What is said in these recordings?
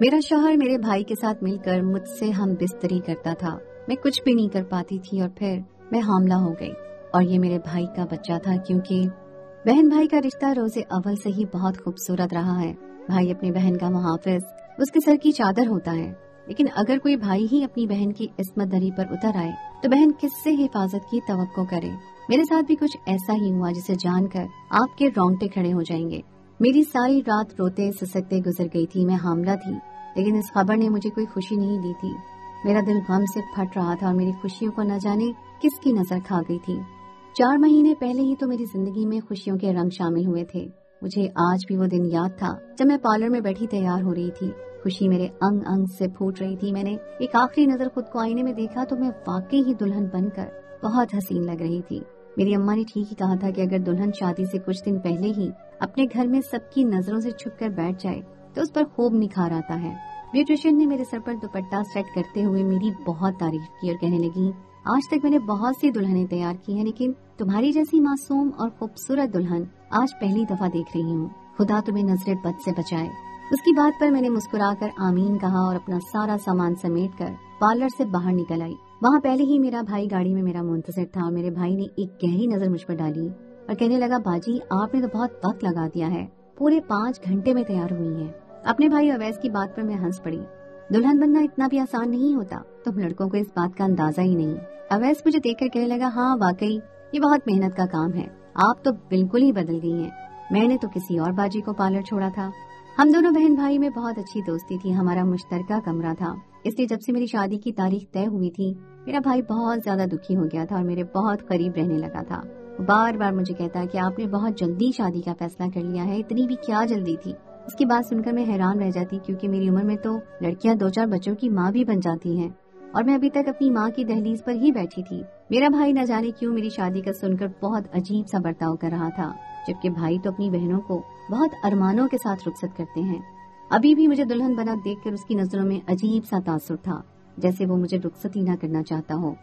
میرا شوہر میرے بھائی کے ساتھ مل کر مجھ سے ہم بستری کرتا تھا. میں کچھ بھی نہیں کر پاتی تھی اور پھر میں حاملہ ہو گئی اور یہ میرے بھائی کا بچہ تھا کیونکہ بہن بھائی کا رشتہ روز اول سے ہی بہت خوبصورت رہا ہے. بھائی اپنی بہن کا محافظ، اس کے سر کی چادر ہوتا ہے. لیکن اگر کوئی بھائی ہی اپنی بہن کی عصمت دری پر اتر آئے تو بہن کس سے حفاظت کی توقع کرے. میرے ساتھ بھی کچھ ایسا ہی ہوا جسے جان کر آپ کے رونگٹے کھڑے ہو جائیں گے. میری ساری رات روتے سسکتے گزر گئی تھی. میں حاملہ تھی لیکن اس خبر نے مجھے کوئی خوشی نہیں دی تھی. میرا دل غم سے پھٹ رہا تھا اور میری خوشیوں کو نہ جانے کس کی نظر کھا گئی تھی. 4 مہینے پہلے ہی تو میری زندگی میں خوشیوں کے رنگ شامل ہوئے تھے. مجھے آج بھی وہ دن یاد تھا جب میں پارلر میں بیٹھی تیار ہو رہی تھی. خوشی میرے انگ انگ سے پھوٹ رہی تھی. میں نے ایک آخری نظر خود کو آئینے میں دیکھا تو میں واقعی ہی دلہن بن کر بہت حسین لگ رہی تھی. میری اماں نے ٹھیک ہی کہا تھا کہ اگر دلہن شادی سے کچھ دن پہلے ہی اپنے گھر میں سب کی نظروں سے چھپ کر بیٹھ جائے تو اس پر خوب نکھار آتا ہے. بیوٹیشین نے میرے سر پر دوپٹہ سیٹ کرتے ہوئے میری بہت تعریف کی اور کہنے لگی، آج تک میں نے بہت سی دلہنیں تیار کی ہیں لیکن تمہاری جیسی معصوم اور خوبصورت دلہن آج پہلی دفعہ دیکھ رہی ہوں. خدا تمہیں نظر بد سے بچائے. اس کی بات پر میں نے مسکرا کر آمین کہا اور اپنا سارا سامان سمیٹ کر پارلر سے باہر نکل آئی. وہاں پہلے ہی میرا بھائی گاڑی میں میرا منتظر تھا اور میرے بھائی نے ایک گہری نظر مجھ پر ڈالی اور کہنے لگا، باجی آپ نے تو بہت وقت لگا دیا ہے، پورے 5 گھنٹے میں تیار ہوئی ہیں. اپنے بھائی اویس کی بات پر میں ہنس پڑی. دلہن بننا اتنا بھی آسان نہیں ہوتا، تم لڑکوں کو اس بات کا اندازہ ہی نہیں. اویس مجھے دیکھ کر کہنے لگا، ہاں واقعی یہ بہت محنت کا کام ہے، آپ تو بالکل ہی بدل گئی ہیں. میں نے تو کسی اور باجی کو پارلر چھوڑا تھا. ہم دونوں بہن بھائی میں بہت اچھی دوستی تھی. ہمارا مشترکہ کمرہ تھا، اس لیے جب سے میری شادی کی تاریخ طے ہوئی تھی میرا بھائی بہت زیادہ دکھی ہو گیا تھا اور میرے بہت قریب رہنے لگا تھا. بار بار مجھے کہتا کہ آپ نے بہت جلدی شادی کا فیصلہ کر لیا ہے، اتنی بھی کیا جلدی تھی. اس کی بات سن کر میں حیران رہ جاتی کیونکہ میری عمر میں تو لڑکیاں 2-4 بچوں کی ماں بھی بن جاتی ہیں اور میں ابھی تک اپنی ماں کی دہلیز پر ہی بیٹھی تھی. میرا بھائی نہ جانے کیوں میری شادی کا سن کر بہت عجیب سا برتاؤ کر رہا تھا، جبکہ بھائی تو اپنی بہنوں کو بہت ارمانوں کے ساتھ رخصت کرتے ہیں. ابھی بھی مجھے دلہن بنا دیکھ کر اس کی نظروں میں عجیب سا تاثر تھا، جیسے وہ مجھے رخصت ہی نہ کرنا چاہتا ہو.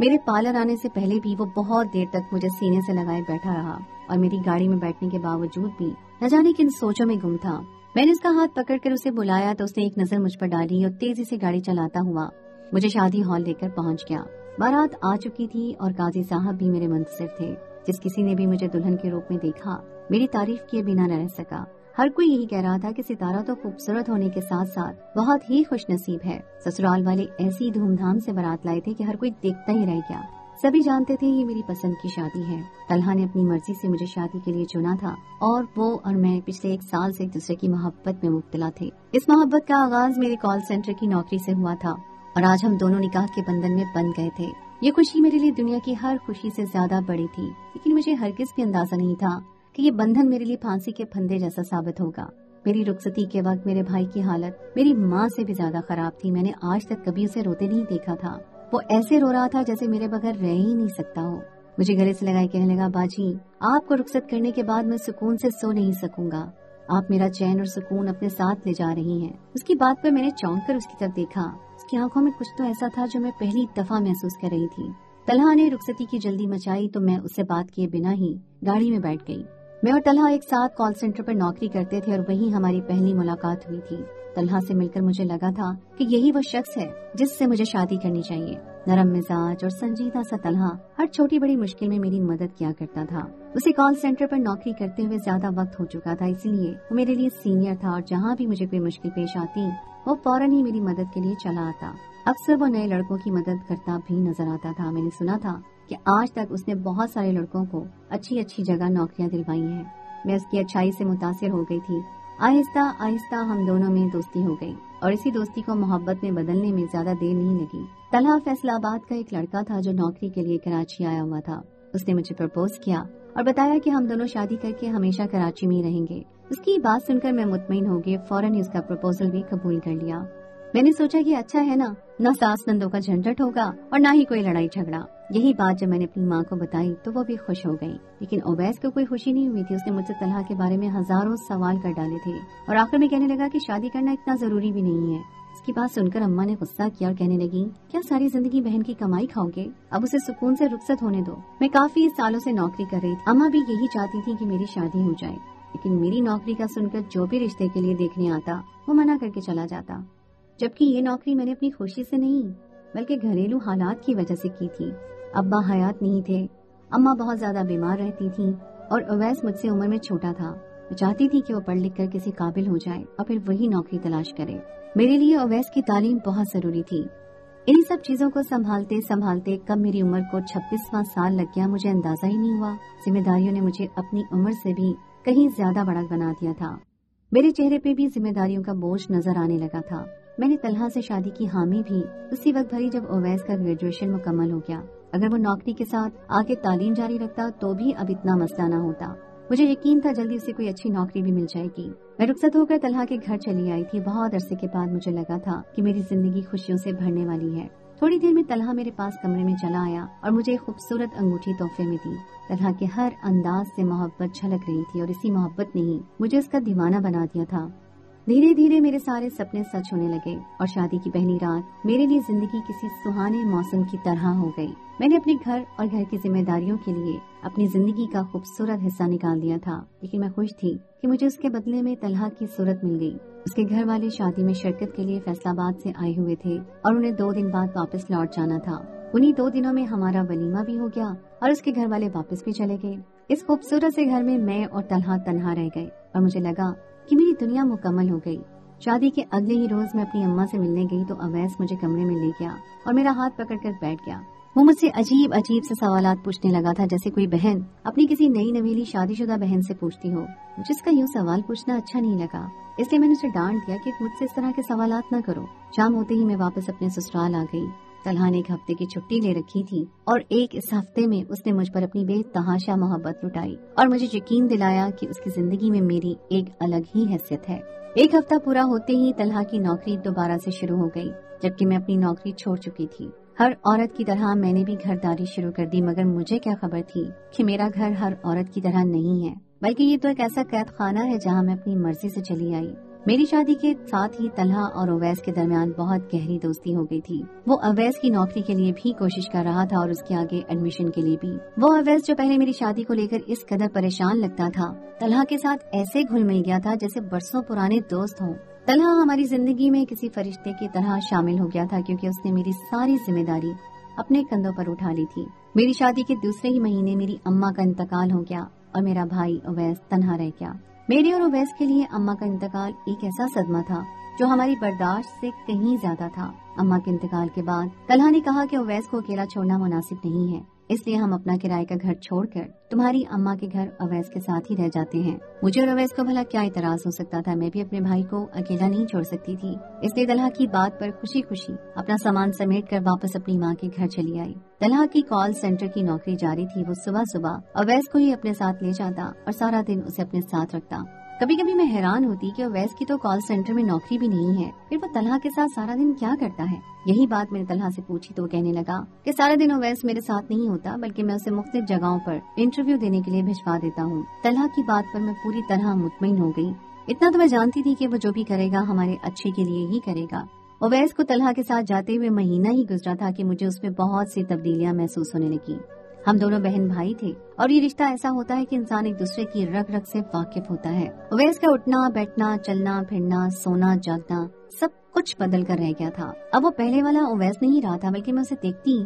میرے پارلر آنے سے پہلے بھی وہ بہت دیر تک مجھے سینے سے لگائے بیٹھا رہا اور میری گاڑی میں بیٹھنے کے باوجود بھی نہ جانے کن سوچوں میں گم تھا. میں نے اس کا ہاتھ پکڑ کر اسے بلایا تو اس نے ایک نظر مجھ پر ڈالی اور تیزی سے گاڑی چلاتا ہوا مجھے شادی ہال لے کر پہنچ گیا. بارات آ چکی تھی اور قاضی صاحب بھی میرے منتظر تھے. جس کسی نے بھی مجھے دلہن کے روپ میں دیکھا میری تعریف کیے بنا نہ رہ سکا. ہر کوئی یہی کہہ رہا تھا کہ ستارہ تو خوبصورت ہونے کے ساتھ ساتھ بہت ہی خوش نصیب ہے. سسرال والے ایسی دھوم دھام سے بارات لائے تھے کہ ہر کوئی دیکھتا ہی رہ گیا. سبھی جانتے تھے یہ میری پسند کی شادی ہے. طلحہ نے اپنی مرضی سے مجھے شادی کے لیے چنا تھا اور وہ اور میں پچھلے 1 سال سے ایک دوسرے کی محبت میں مبتلا تھے. اس محبت کا آغاز میرے کال سینٹر کی نوکری سے ہوا تھا اور آج ہم دونوں نکاح کے بندھن میں بندھ گئے تھے. یہ خوشی میرے لیے دنیا کی ہر خوشی سے زیادہ بڑی تھی، لیکن مجھے ہرگز بھی اندازہ نہیں تھا کہ یہ بندھن میرے لیے پھانسی کے پھندے جیسا ثابت ہوگا. میری رخصتی کے وقت میرے بھائی کی حالت میری ماں سے بھی زیادہ خراب تھی. میں نے آج تک کبھی اسے روتے نہیں دیکھا تھا. وہ ایسے رو رہا تھا جیسے میرے بغیر رہ ہی نہیں سکتا ہو. مجھے گلے سے لگائے کہنے لگا، باجی آپ کو رخصت کرنے کے بعد میں سکون سے سو نہیں سکوں گا. آپ میرا چین اور سکون اپنے ساتھ لے جا رہی ہیں. اس کی بات پر میں نے چونک کر اس کی طرف دیکھا. اس کی آنکھوں میں کچھ تو ایسا تھا جو میں پہلی دفعہ محسوس کر رہی تھی. طلحہ نے رخصتی کی جلدی مچائی تو میں اس سے بات کیے بنا ہی گاڑی میں بیٹھ گئی. میں اور طلحہ ایک ساتھ کال سینٹر پر نوکری کرتے تھے اور وہیں ہماری پہلی ملاقات ہوئی تھی. طلحہ سے مل کر مجھے لگا تھا کہ یہی وہ شخص ہے جس سے مجھے شادی کرنی چاہیے. نرم مزاج اور سنجیدہ سا طلحہ ہر چھوٹی بڑی مشکل میں میری مدد کیا کرتا تھا. اسے کال سینٹر پر نوکری کرتے ہوئے زیادہ وقت ہو چکا تھا، اسی لیے وہ میرے لیے سینئر تھا اور جہاں بھی مجھے کوئی مشکل پیش آتی وہ فوراً ہی میری مدد کے لیے چلا آتا. اکثر وہ نئے لڑکوں کی مدد کرتا بھی نظر آتا تھا. میں نے سنا تھا کہ آج تک اس نے بہت سارے لڑکوں کو اچھی اچھی جگہ نوکریاں دلوائی ہیں. میں اس کی اچھائی سے متاثر ہو گئی تھی. آہستہ آہستہ ہم دونوں میں دوستی ہو گئی اور اسی دوستی کو محبت میں بدلنے میں زیادہ دیر نہیں لگی. طلحہ فیصل آباد کا ایک لڑکا تھا جو نوکری کے لیے کراچی آیا ہوا تھا. اس نے مجھے پرپوز کیا اور بتایا کہ ہم دونوں شادی کر کے ہمیشہ کراچی میں ہی رہیں گے. اس کی بات سن کر میں مطمئن ہو گئی. فوراً ہی اس کا پرپوزل بھی قبول کر لیا. میں نے سوچا کہ اچھا ہے نا، نہ ساس نندوں کا جھنجٹ ہوگا اور نہ ہی کوئی لڑائی جھگڑا. یہی بات جب میں نے اپنی ماں کو بتائی تو وہ بھی خوش ہو گئی. لیکن اویس کو کوئی خوشی نہیں ہوئی تھی. اس نے مجھ سے طلحہ کے بارے میں ہزاروں سوال کر ڈالے تھے اور آخر میں کہنے لگا کہ شادی کرنا اتنا ضروری بھی نہیں ہے. اس کی بات سن کر اماں نے غصہ کیا اور کہنے لگی، کیا ساری زندگی بہن کی کمائی کھاؤ گے؟ اب اسے سکون سے رخصت ہونے دو. میں کافی سالوں سے نوکری کر رہی تھی. اماں بھی یہی چاہتی تھی کہ میری شادی ہو جائے. لیکن میری نوکری کا سن کر جو بھی رشتے کے لیے دیکھنے آتا وہ منع کر کے چلا جاتا، جبکہ یہ نوکری میں نے اپنی خوشی سے نہیں بلکہ گھریلو حالات کی وجہ سے کی تھی۔ ابا حیات نہیں تھے، اماں بہت زیادہ بیمار رہتی تھی اور اویس مجھ سے عمر میں چھوٹا تھا۔ میں چاہتی تھی کہ وہ پڑھ لکھ کر کسی قابل ہو جائے اور پھر وہی نوکری تلاش کرے۔ میرے لیے اویس کی تعلیم بہت ضروری تھی۔ انہی سب چیزوں کو سنبھالتے سنبھالتے کب میری عمر کو 26واں سال لگ گیا مجھے اندازہ ہی نہیں ہوا۔ ذمہ داریوں نے مجھے اپنی عمر سے بھی کہیں زیادہ بڑا بنا دیا تھا۔ میرے چہرے پہ بھی ذمہ داریوں کا بوجھ نظر آنے لگا تھا۔ میں نے طلحہ سے شادی کی حامی بھی اسی وقت بھری جب اویس کا گریجویشن مکمل ہو گیا۔ اگر وہ نوکری کے ساتھ آگے تعلیم جاری رکھتا تو بھی اب اتنا مسئلہ نہ ہوتا۔ مجھے یقین تھا جلدی اسے کوئی اچھی نوکری بھی مل جائے گی۔ میں رخصت ہو کر طلحہ کے گھر چلی آئی تھی۔ بہت عرصے کے بعد مجھے لگا تھا کہ میری زندگی خوشیوں سے بھرنے والی ہے۔ تھوڑی دیر میں طلحہ میرے پاس کمرے میں چلا آیا اور مجھے ایک خوبصورت انگوٹھی تحفے میں دی۔ طلحہ کے ہر انداز سے محبت جھلک رہی تھی اور اسی محبت نے ہی مجھے اس کا دیوانہ بنا دیا تھا۔ دھیرے دھیرے میرے سارے سپنے سچ ہونے لگے اور شادی کی پہلی رات میرے لیے زندگی کسی سہانے موسم کی طرح ہو گئی۔ میں نے اپنے گھر اور گھر کی ذمہ داریوں کے لیے اپنی زندگی کا خوبصورت حصہ نکال دیا تھا، لیکن میں خوش تھی کہ مجھے اس کے بدلے میں طلحہ کی صورت مل گئی۔ اس کے گھر والے شادی میں شرکت کے لیے فیصل آباد سے آئے ہوئے تھے اور انہیں 2 دن بعد واپس لوٹ جانا تھا۔ انہی 2 دنوں میں ہمارا ولیمہ بھی ہو گیا اور اس کے گھر والے واپس بھی چلے گئے۔ اس خوبصورت سے گھر میں میں اور طلحہ تنہا رہ گئے اور مجھے لگا کہ میری دنیا مکمل ہو گئی۔ شادی کے اگلے ہی روز میں اپنی اماں سے ملنے گئی تو اویس مجھے کمرے میں لے گیا اور میرا ہاتھ پکڑ کر بیٹھ گیا۔ وہ مجھ سے عجیب عجیب سے سوالات پوچھنے لگا تھا، جیسے کوئی بہن اپنی کسی نئی نویلی شادی شدہ بہن سے پوچھتی ہو۔ مجھے اس کا یوں سوال پوچھنا اچھا نہیں لگا، اس لیے میں نے اسے ڈانٹ دیا کہ مجھ سے اس طرح کے سوالات نہ کرو۔ شام ہوتے ہی میں واپس اپنے سسرال آ گئی۔ طلحہ نے 1 ہفتے کی چھٹی لے رکھی تھی اور اس ہفتے میں اس نے مجھ پر اپنی بے تحاشا محبت لٹائی اور مجھے یقین دلایا کہ اس کی زندگی میں میری ایک الگ ہی حیثیت ہے۔ 1 ہفتہ پورا ہوتے ہی طلحہ کی نوکری دوبارہ سے شروع ہو گئی، جبکہ میں اپنی نوکری چھوڑ چکی تھی۔ ہر عورت کی طرح میں نے بھی گھرداری شروع کر دی، مگر مجھے کیا خبر تھی کہ میرا گھر ہر عورت کی طرح نہیں ہے، بلکہ یہ تو ایک ایسا قید خانہ ہے جہاں میں اپنی مرضی سے چلی آئی۔ میری شادی کے ساتھ ہی طلحہ اور اویس کے درمیان بہت گہری دوستی ہو گئی تھی۔ وہ اویس کی نوکری کے لیے بھی کوشش کر رہا تھا اور اس کے آگے ایڈمیشن کے لیے بھی۔ وہ اویس جو پہلے میری شادی کو لے کر اس قدر پریشان لگتا تھا، طلحہ کے ساتھ ایسے گھل مل گیا تھا جیسے برسوں پرانے دوست ہوں۔ طلحہ ہماری زندگی میں کسی فرشتے کی طرح شامل ہو گیا تھا، کیونکہ اس نے میری ساری ذمہ داری اپنے کندھوں پر اٹھا لی تھی۔ میری شادی کے دوسرے ہی مہینے میری اماں کا انتقال ہو گیا اور میرا بھائی اویس تنہا رہ گیا۔ میری اور اویس کے لیے اماں کا انتقال ایک ایسا صدمہ تھا جو ہماری برداشت سے کہیں زیادہ تھا۔ اماں کے انتقال کے بعد طلحہ نے کہا کہ اویس کو اکیلا چھوڑنا مناسب نہیں ہے، اس لیے ہم اپنا کرائے کا گھر چھوڑ کر تمہاری اماں کے گھر اویس کے ساتھ ہی رہ جاتے ہیں۔ مجھے اور اویس کو بھلا کیا اعتراض ہو سکتا تھا؟ میں بھی اپنے بھائی کو اکیلا نہیں چھوڑ سکتی تھی، اس لیے طلحہ کی بات پر خوشی خوشی اپنا سامان سمیٹ کر واپس اپنی ماں کے گھر چلی آئی۔ طلحہ کی کال سینٹر کی نوکری جاری تھی۔ وہ صبح صبح اویس کو ہی اپنے ساتھ لے جاتا اور سارا دن اسے اپنے ساتھ رکھتا۔ کبھی کبھی میں حیران ہوتی کہ اویس کی تو کال سینٹر میں نوکری بھی نہیں ہے، پھر وہ طلحہ کے ساتھ سارا دن کیا کرتا ہے؟ یہی بات میں نے طلحہ سے پوچھی تو وہ کہنے لگا کہ سارا دن اویس میرے ساتھ نہیں ہوتا، بلکہ میں اسے مختلف جگہوں پر انٹرویو دینے کے لیے بھجوا دیتا ہوں۔ طلحہ کی بات پر میں پوری طرح مطمئن ہو گئی۔ اتنا تو میں جانتی تھی کہ وہ جو بھی کرے گا ہمارے اچھے کے لیے ہی کرے گا۔ اویس کو طلحہ کے ساتھ جاتے ہوئے مہینہ ہی گزرا تھا کہ مجھے اس میں بہت سی تبدیلیاں محسوس ہونے لگی۔ ہم دونوں بہن بھائی تھے اور یہ رشتہ ایسا ہوتا ہے کہ انسان ایک دوسرے کی رگ رگ سے واقف ہوتا ہے۔ اویس کا اٹھنا بیٹھنا، چلنا پھرنا، سونا جاگنا سب کچھ بدل کر رہ گیا تھا۔ اب وہ پہلے والا اویس نہیں رہا تھا، بلکہ میں اسے دیکھتی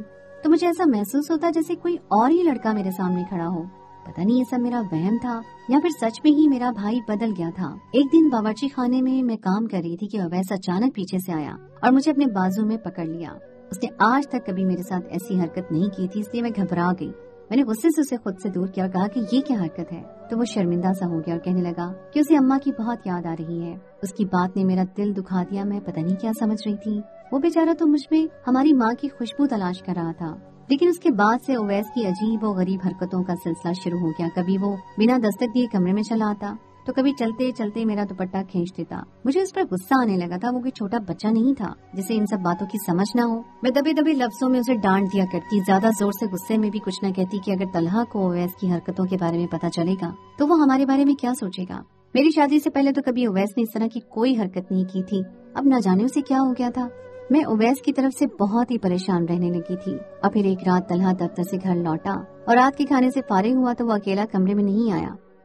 تو مجھے ایسا محسوس ہوتا جیسے کوئی اور ہی لڑکا میرے سامنے کھڑا ہو۔ پتہ نہیں یہ سب میرا وہم تھا یا پھر سچ میں ہی میرا بھائی بدل گیا تھا۔ ایک دن باورچی خانے میں کام کر رہی تھی کہ اویس اچانک پیچھے سے آیا اور مجھے اپنے بازو میں پکڑ لیا۔ اس نے آج تک کبھی میرے ساتھ ایسی حرکت نہیں کی تھی، اس لیے میں گھبرا گئی۔ میں نے غصے سے اسے خود سے دور کیا اور کہا کہ یہ کیا حرکت ہے؟ تو وہ شرمندہ سا ہو گیا اور کہنے لگا کہ اسے اماں کی بہت یاد آ رہی ہے۔ اس کی بات نے میرا دل دکھا دیا۔ میں پتہ نہیں کیا سمجھ رہی تھی، وہ بیچارہ تو مجھ میں ہماری ماں کی خوشبو تلاش کر رہا تھا۔ لیکن اس کے بعد سے اویس کی عجیب و غریب حرکتوں کا سلسلہ شروع ہو گیا۔ کبھی وہ بنا دستک دیے کمرے میں چلا آتا تو کبھی چلتے چلتے میرا دوپٹہ کھینچ دیتا۔ مجھے اس پر غصہ آنے لگا تھا۔ وہ کوئی چھوٹا بچہ نہیں تھا جسے ان سب باتوں کی سمجھ نہ ہو۔ میں دبے دبے لفظوں میں اسے ڈانٹ دیا کرتی، زیادہ زور سے غصے میں بھی کچھ نہ کہتی کہ اگر طلحہ کو اویس کی حرکتوں کے بارے میں پتا چلے گا تو وہ ہمارے بارے میں کیا سوچے گا۔ میری شادی سے پہلے تو کبھی اویس نے اس طرح کی کوئی حرکت نہیں کی تھی، اب نہ جانے اسے کیا ہو گیا تھا۔ میں اویس کی طرف سے بہت ہی پریشان رہنے لگی تھی۔ اور پھر ایک رات طلحہ دفتر سے گھر لوٹا اور رات کے کھانے سے فارغ ہوا تو وہ اکیلا کمرے میں نہیں آیا۔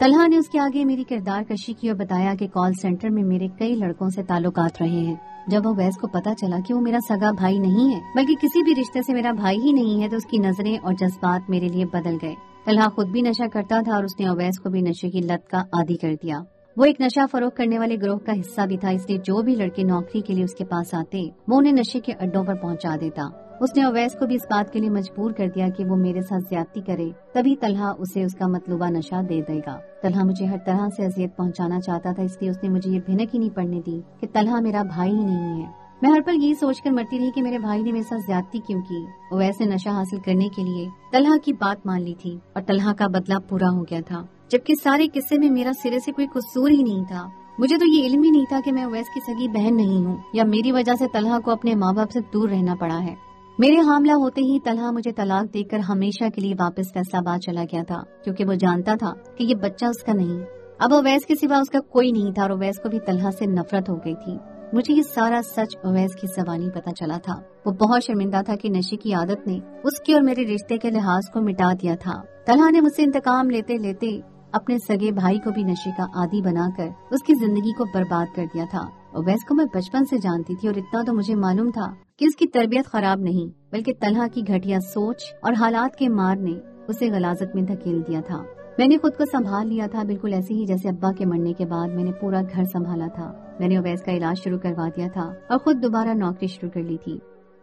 طلحہ نے اس کے آگے میری کردار کشی کی اور بتایا کہ کال سینٹر میں میرے کئی لڑکوں سے تعلقات رہے ہیں۔ جب اویس کو پتا چلا کہ وہ میرا سگا بھائی نہیں ہے بلکہ کسی بھی رشتے سے میرا بھائی ہی نہیں ہے تو اس کی نظریں اور جذبات میرے لیے بدل گئے۔ طلحہ خود بھی نشہ کرتا تھا اور اس نے اویس کو بھی نشے کی لت کا عادی کر دیا۔ وہ ایک نشہ فروخت کرنے والے گروہ کا حصہ بھی تھا، اس لیے جو بھی لڑکے نوکری کے لیے اس کے پاس آتے وہ انہیں نشے کے اڈوں پر پہنچا دیتا۔ اس نے اویس کو بھی اس بات کے لیے مجبور کر دیا کہ وہ میرے ساتھ زیادتی کرے، تبھی طلحہ اسے اس کا مطلوبہ نشہ دے دے گا۔ طلحہ مجھے ہر طرح سے اذیت پہنچانا چاہتا تھا، اس لیے اس نے مجھے یہ بھنک ہی نہیں پڑنے دی کہ طلحہ میرا بھائی ہی نہیں ہے۔ میں ہر پل یہی سوچ کر مرتی رہی کہ میرے بھائی نے میرے ساتھ زیادتی کیوں کی۔ اویس نے نشہ حاصل کرنے کے لیے طلحہ کی بات مان لی تھی اور طلحہ کا بدلہ پورا ہو گیا تھا، جبکہ سارے قصے میں میرا سرے سے کوئی قصور ہی نہیں تھا۔ مجھے تو یہ علم ہی نہیں تھا کہ میں اویس کی سگی بہن نہیں ہوں یا میری وجہ سے طلحہ کو اپنے ماں باپ سے دور رہنا پڑا ہے۔ میرے حاملہ ہوتے ہی طلحہ مجھے طلاق دے کر ہمیشہ کے لیے واپس فیصلہ آباد چلا گیا تھا، کیونکہ وہ جانتا تھا کہ یہ بچہ اس کا نہیں۔ اب اویس کے سوا اس کا کوئی نہیں تھا اور اویس کو بھی طلحہ سے نفرت ہو گئی تھی۔ مجھے یہ سارا سچ اویس کی زبانی پتا چلا تھا۔ وہ بہت شرمندہ تھا کہ نشے کی عادت نے اس کے اور میرے رشتے کے لحاظ کو مٹا دیا تھا۔ طلحہ نے مجھ سے انتقام لیتے لیتے اپنے سگے بھائی کو بھی نشے کا عادی بنا کر اس کی زندگی کو برباد کر دیا تھا۔ اویس کو میں بچپن سے جانتی تھی اور اتنا تو مجھے معلوم تھا کہ اس کی تربیت خراب نہیں بلکہ طلحہ کی گھٹیا سوچ اور حالات کے مار نے اسے غلاظت میں دھکیل دیا تھا۔ میں نے خود کو سنبھال لیا تھا، بالکل ایسے ہی جیسے ابا کے مرنے کے بعد میں نے پورا گھر سنبھالا تھا۔ میں نے اویس کا علاج شروع کروا دیا تھا اور خود دوبارہ نوکری شروع کر لی تھی۔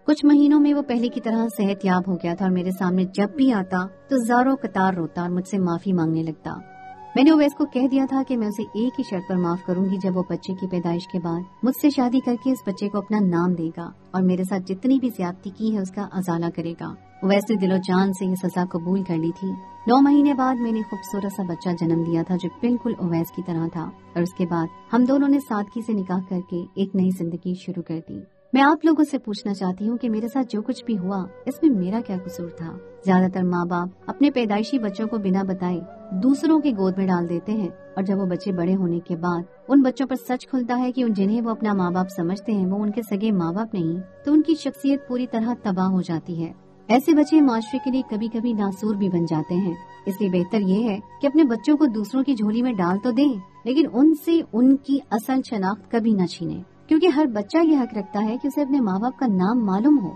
کچھ مہینوں میں وہ پہلے کی طرح صحت یاب ہو گیا تھا اور میرے سامنے جب بھی آتا تو زاروں قطار روتا اور مجھ سے معافی مانگنے لگتا۔ میں نے اویس کو کہہ دیا تھا کہ میں اسے ایک ہی شرط پر معاف کروں گی، جب وہ بچے کی پیدائش کے بعد مجھ سے شادی کر کے اس بچے کو اپنا نام دے گا اور میرے ساتھ جتنی بھی زیادتی کی ہے اس کا ازالہ کرے گا۔ اویس نے دل و جان سے یہ سزا قبول کر لی تھی۔ 9 مہینے بعد میں نے خوبصورت سا بچہ جنم دیا تھا جو بالکل اویس کی طرح تھا، اور اس کے بعد ہم دونوں نے سادگی سے نکاح کر کے ایک نئی زندگی شروع کر دی۔ میں آپ لوگوں سے پوچھنا چاہتی ہوں کہ میرے ساتھ جو کچھ بھی ہوا اس میں میرا کیا قصور تھا؟ زیادہ تر ماں باپ اپنے پیدائشی بچوں کو بنا بتائے دوسروں کی گود میں ڈال دیتے ہیں، اور جب وہ بچے بڑے ہونے کے بعد ان بچوں پر سچ کھلتا ہے کہ جنہیں وہ اپنا ماں باپ سمجھتے ہیں وہ ان کے سگے ماں باپ نہیں، تو ان کی شخصیت پوری طرح تباہ ہو جاتی ہے۔ ایسے بچے معاشرے کے لیے کبھی کبھی ناسور بھی بن جاتے ہیں۔ اس لیے بہتر یہ ہے کہ اپنے بچوں کو دوسروں کی جھولی میں ڈال تو دیں، لیکن ان سے ان کی اصل شناخت کبھی نہ چھینیں، کیونکہ ہر بچہ یہ حق رکھتا ہے کہ اسے اپنے ماں باپ کا نام معلوم ہو۔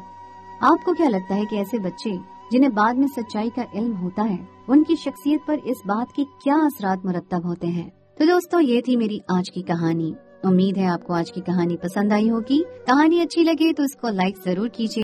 آپ کو کیا لگتا ہے کہ ایسے بچے جنہیں بعد میں سچائی کا علم ہوتا ہے ان کی شخصیت پر اس بات کے کیا اثرات مرتب ہوتے ہیں؟ تو دوستو، یہ تھی میری آج کی کہانی۔ امید ہے آپ کو آج کی کہانی پسند آئی ہوگی۔ کہانی اچھی لگے تو اس کو لائک ضرور کیجیے۔